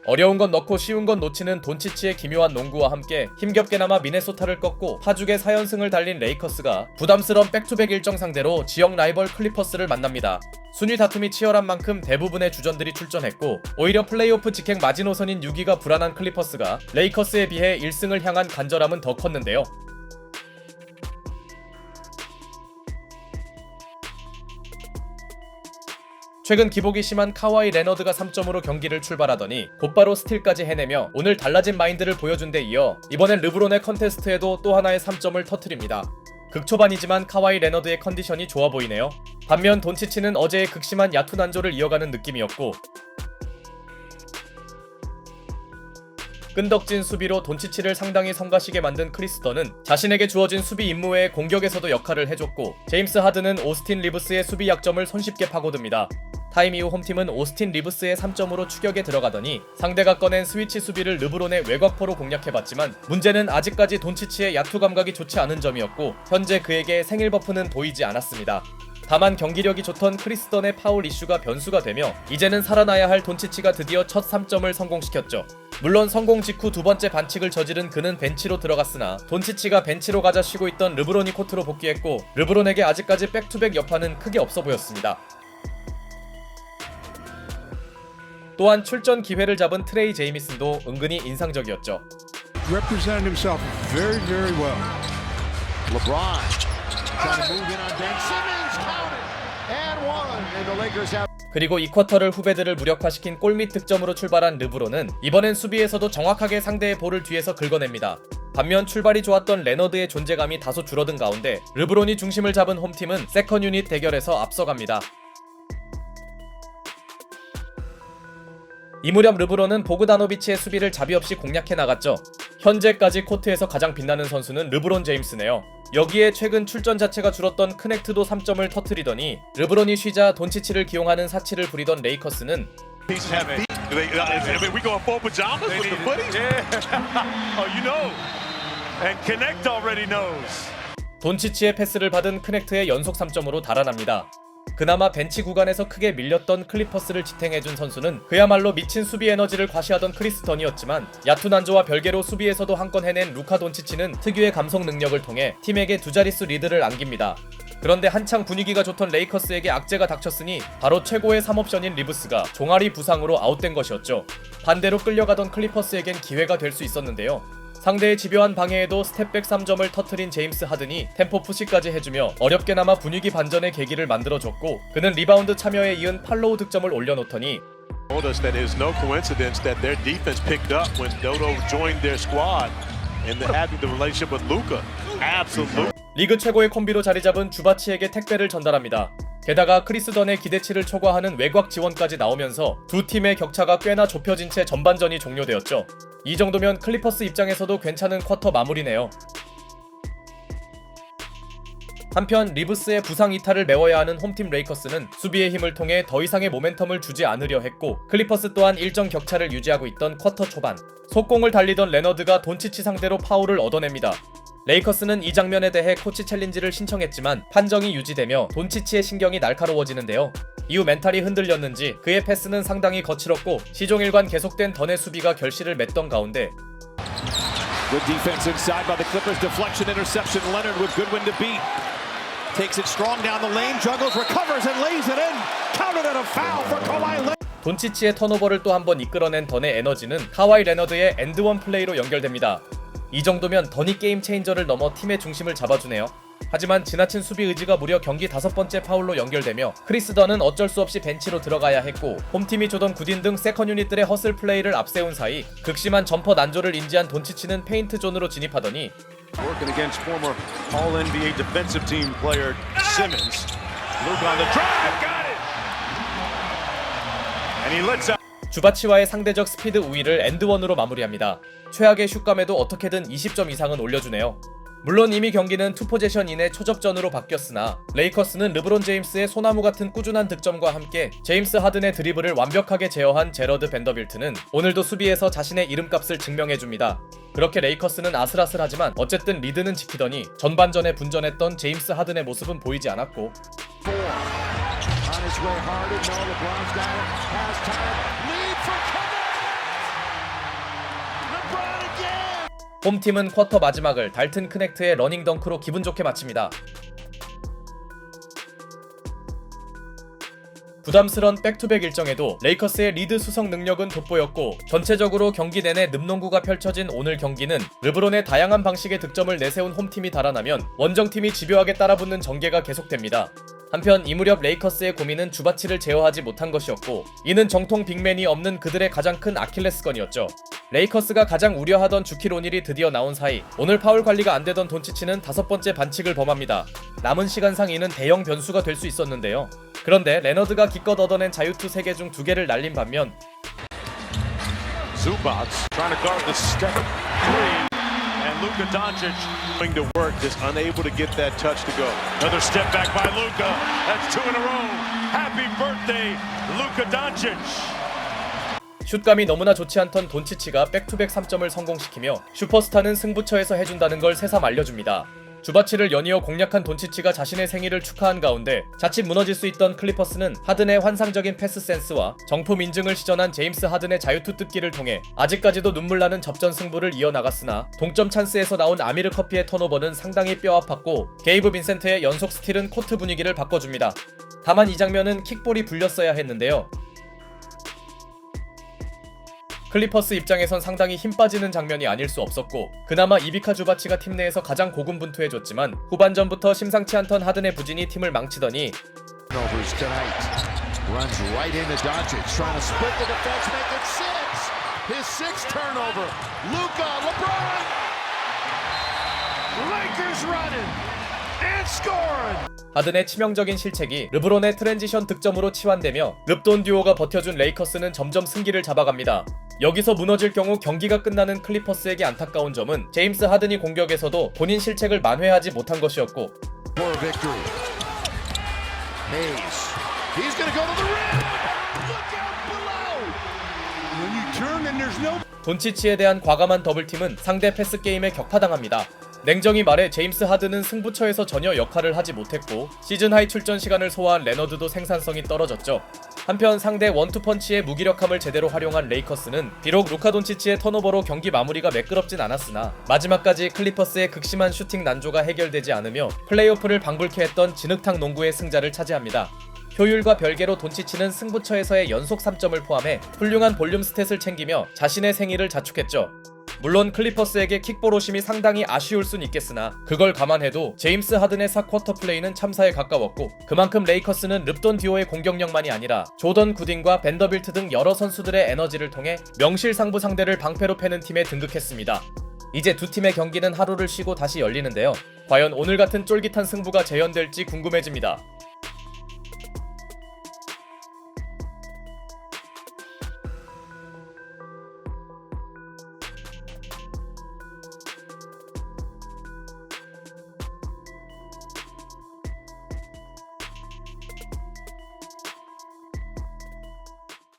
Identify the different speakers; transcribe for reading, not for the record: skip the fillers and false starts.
Speaker 1: 어려운 건 넣고 쉬운 건 놓치는 돈치치의 기묘한 농구와 함께 힘겹게나마 미네소타를 꺾고 파죽의 4연승을 달린 레이커스가 부담스러운 백투백 일정 상대로 지역 라이벌 클리퍼스를 만납니다. 순위 다툼이 치열한 만큼 대부분의 주전들이 출전했고 오히려 플레이오프 직행 마지노선인 6위가 불안한 클리퍼스가 레이커스에 비해 1승을 향한 간절함은 더 컸는데요. 최근 기복이 심한 카와이 레너드가 3점으로 경기를 출발하더니 곧바로 스틸까지 해내며 오늘 달라진 마인드를 보여준 데 이어 이번엔 르브론의 컨테스트에도 또 하나의 3점을 터뜨립니다. 극초반이지만 카와이 레너드의 컨디션이 좋아 보이네요. 반면 돈치치는 어제의 극심한 야투 난조를 이어가는 느낌이었고 끈덕진 수비로 돈치치를 상당히 성가시게 만든 크리스 던은 자신에게 주어진 수비 임무 외에 공격에서도 역할을 해줬고 제임스 하든은 오스틴 리브스의 수비 약점을 손쉽게 파고듭니다. 타임 이후 홈팀은 오스틴 리브스의 3점으로 추격에 들어가더니 상대가 꺼낸 스위치 수비를 르브론의 외곽포로 공략해봤지만 문제는 아직까지 돈치치의 야투 감각이 좋지 않은 점이었고 현재 그에게 생일 버프는 보이지 않았습니다. 다만 경기력이 좋던 크리스 던의 파울 이슈가 변수가 되며 이제는 살아나야 할 돈치치가 드디어 첫 3점을 성공시켰죠. 물론 성공 직후 두 번째 반칙을 저지른 그는 벤치로 들어갔으나 돈치치가 벤치로 가자 쉬고 있던 르브론이 코트로 복귀했고 르브론에게 아직까지 백투백 여파는 크게 없어 보였습니다. 또한 출전 기회를 잡은 트레이 제이미슨도 은근히 인상적이었죠.
Speaker 2: Represented himself very, very well.
Speaker 3: LeBron trying to move in on Ben Simmons, counted and one, and the Lakers have.
Speaker 1: 그리고 이 쿼터를 후배들을 무력화시킨 골밑 득점으로 출발한 르브론은 이번엔 수비에서도 정확하게 상대의 볼을 뒤에서 긁어냅니다. 반면 출발이 좋았던 레너드의 존재감이 다소 줄어든 가운데 르브론이 중심을 잡은 홈팀은 세컨 유닛 대결에서 앞서갑니다. 이 무렵 르브론은 보그다노비치의 수비를 자비 없이 공략해 나갔죠. 현재까지 코트에서 가장 빛나는 선수는 르브론 제임스네요. 여기에 최근 출전 자체가 줄었던 크넥트도 3점을 터뜨리더니 르브론이 쉬자 돈치치를 기용하는 사치를 부리던 레이커스는 돈치치의 패스를 받은 크넥트의 연속 3점으로 달아납니다. 그나마 벤치 구간에서 크게 밀렸던 클리퍼스를 지탱해준 선수는 그야말로 미친 수비 에너지를 과시하던 크리스 던이었지만 야투 난조와 별개로 수비에서도 한 건 해낸 루카 돈치치는 특유의 감속 능력을 통해 팀에게 두 자릿수 리드를 안깁니다. 그런데 한창 분위기가 좋던 레이커스에게 악재가 닥쳤으니 바로 최고의 3옵션인 리브스가 종아리 부상으로 아웃된 것이었죠. 반대로 끌려가던 클리퍼스에겐 기회가 될 수 있었는데요. 상대의 집요한 방해에도 스텝백 3점을 터트린 제임스 하든이 템포 푸시까지 해주며 어렵게나마 분위기 반전의 계기를 만들어줬고 그는 리바운드 참여에 이은 팔로우 득점을 올려놓더니
Speaker 4: told us that it is no coincidence that their defense picked up when Dodo joined their squad and having the relationship with Luka. Absolutely.
Speaker 1: 리그 최고의 콤비로 자리잡은 주바치에게 택배를 전달합니다. 게다가 크리스 던의 기대치를 초과하는 외곽 지원까지 나오면서 두 팀의 격차가 꽤나 좁혀진 채 전반전이 종료되었죠. 이 정도면 클리퍼스 입장에서도 괜찮은 쿼터 마무리네요. 한편 리브스의 부상 이탈을 메워야 하는 홈팀 레이커스는 수비의 힘을 통해 더 이상의 모멘텀을 주지 않으려 했고 클리퍼스 또한 일정 격차를 유지하고 있던 쿼터 초반 속공을 달리던 레너드가 돈치치 상대로 파울을 얻어냅니다. 레이커스는 이 장면에 대해 코치 챌린지를 신청했지만 판정이 유지되며 돈치치의 신경이 날카로워지는데요. 이후 멘탈이 흔들렸는지 그의 패스는 상당히 거칠었고 시종일관 계속된 던의 수비가 결실을 맺던 가운데
Speaker 3: Good defense inside by the Clippers. Deflection, interception. Leonard with Goodwin to beat. Takes it strong down the lane. Juggles, recovers and lays it in. Counted and a foul for Kawhi Leonard.
Speaker 1: 돈치치의 턴오버를 또 한 번 이끌어낸 던의 에너지는 카와이 레너드의 엔드원 플레이로 연결됩니다. 이 정도면 던이 게임 체인저를 넘어 팀의 중심을 잡아주네요. 하지만 지나친 수비 의지가 무려 경기 5번째 파울로 연결되며 크리스 던은 어쩔 수 없이 벤치로 들어가야 했고 홈팀이 조던 구딘 등 세컨 유닛들의 허슬 플레이를 앞세운 사이 극심한 점퍼 난조를 인지한 돈치치는 페인트 존으로 진입하더니
Speaker 4: Working against former All-NBA defensive team player Simmons. Luka on the drive, got it. And he lets out.
Speaker 1: 주바치와의 상대적 스피드 우위를 엔드원으로 마무리합니다. 최악의 슛감에도 어떻게든 20점 이상은 올려주네요. 물론 이미 경기는 투포제션 이내 초접전으로 바뀌었으나 레이커스는 르브론 제임스의 소나무 같은 꾸준한 득점과 함께 제임스 하든의 드리블을 완벽하게 제어한 제러드 밴더빌트는 오늘도 수비에서 자신의 이름값을 증명해줍니다. 그렇게 레이커스는 아슬아슬하지만 어쨌든 리드는 지키더니 전반전에 분전했던 제임스 하든의 모습은 보이지 않았고
Speaker 3: On his way hard, no, LeBron's got it. Has time. Lead for Kevin.
Speaker 1: 홈팀은 쿼터 마지막을 달튼 크넥트의 러닝 덩크로 기분 좋게 마칩니다. 부담스런 백투백 일정에도 레이커스의 리드 수성 능력은 돋보였고 전체적으로 경기 내내 늠농구가 펼쳐진 오늘 경기는 르브론의 다양한 방식의 득점을 내세운 홈팀이 달아나면 원정팀이 집요하게 따라붙는 전개가 계속됩니다. 한편 이 무렵 레이커스의 고민은 주바치를 제어하지 못한 것이었고 이는 정통 빅맨이 없는 그들의 가장 큰 아킬레스건이었죠. 레이커스가 가장 우려하던 주킬 오닐이 드디어 나온 사이 오늘 파울 관리가 안되던 돈치치는 5번째 반칙을 범합니다. 남은 시간상 이는 대형 변수가 될 수 있었는데요. 그런데 레너드가 기껏 얻어낸 자유투 3개 중 2개를 날린 반면
Speaker 4: Zubac trying to guard the step three, and Luka Doncic going to work, just unable to get that touch to go. Another step back by Luka. That's 2 in a row. Happy birthday, Luka Doncic.
Speaker 1: 슛감이 너무나 좋지 않던 돈치치가 백투백 3점을 성공시키며 슈퍼스타는 승부처에서 해준다는 걸 새삼 알려줍니다. 주바치를 연이어 공략한 돈치치가 자신의 생일을 축하한 가운데 자칫 무너질 수 있던 클리퍼스는 하든의 환상적인 패스 센스와 정품 인증을 시전한 제임스 하든의 자유투 뜯기를 통해 아직까지도 눈물나는 접전 승부를 이어나갔으나 동점 찬스에서 나온 아미르 커피의 턴오버는 상당히 뼈아팠고 게이브 빈센트의 연속 스틸은 코트 분위기를 바꿔줍니다. 다만 이 장면은 킥볼이 불렸어야 했는데요. 클리퍼스 입장에선 상당히 힘 빠지는 장면이 아닐 수 없었고 그나마 이비카 주바치가 팀 내에서 가장 고군분투해줬지만 후반전부터 심상치 않던 하든의 부진이 팀을 망치더니
Speaker 5: Turnovers tonight. Runs right into Doncic, trying to split the defense, make it 6. His 6th turnover. Luka, LeBron. Lakers running and scoring.
Speaker 1: 하든의 치명적인 실책이 르브론의 트랜지션 득점으로 치환되며 릅돈 듀오가 버텨준 레이커스는 점점 승기를 잡아갑니다. 여기서 무너질 경우 경기가 끝나는 클리퍼스에게 안타까운 점은 제임스 하든이 공격에서도 본인 실책을 만회하지 못한 것이었고
Speaker 5: For a victory. Hayes. He's going to go to the rim. Look out below.
Speaker 2: When you turn and there's no
Speaker 1: 돈치치에 대한 과감한 더블팀은 상대 패스 게임에 격파당합니다. 냉정히 말해 제임스 하든은 승부처에서 전혀 역할을 하지 못했고 시즌 하이 출전 시간을 소화한 레너드도 생산성이 떨어졌죠. 한편 상대 원투펀치의 무기력함을 제대로 활용한 레이커스는 비록 루카 돈치치의 턴오버로 경기 마무리가 매끄럽진 않았으나 마지막까지 클리퍼스의 극심한 슈팅 난조가 해결되지 않으며 플레이오프를 방불케 했던 진흙탕 농구의 승자를 차지합니다. 효율과 별개로 돈치치는 승부처에서의 연속 3점을 포함해 훌륭한 볼륨 스탯을 챙기며 자신의 생일을 자축했죠. 물론 클리퍼스에게 킥볼 오심이 상당히 아쉬울 순 있겠으나 그걸 감안해도 제임스 하든의 4쿼터 플레이는 참사에 가까웠고 그만큼 레이커스는 릅돈 듀오의 공격력만이 아니라 조던 구딘과 벤더빌트 등 여러 선수들의 에너지를 통해 명실상부 상대를 방패로 패는 팀에 등극했습니다. 이제 두 팀의 경기는 하루를 쉬고 다시 열리는데요. 과연 오늘 같은 쫄깃한 승부가 재현될지 궁금해집니다.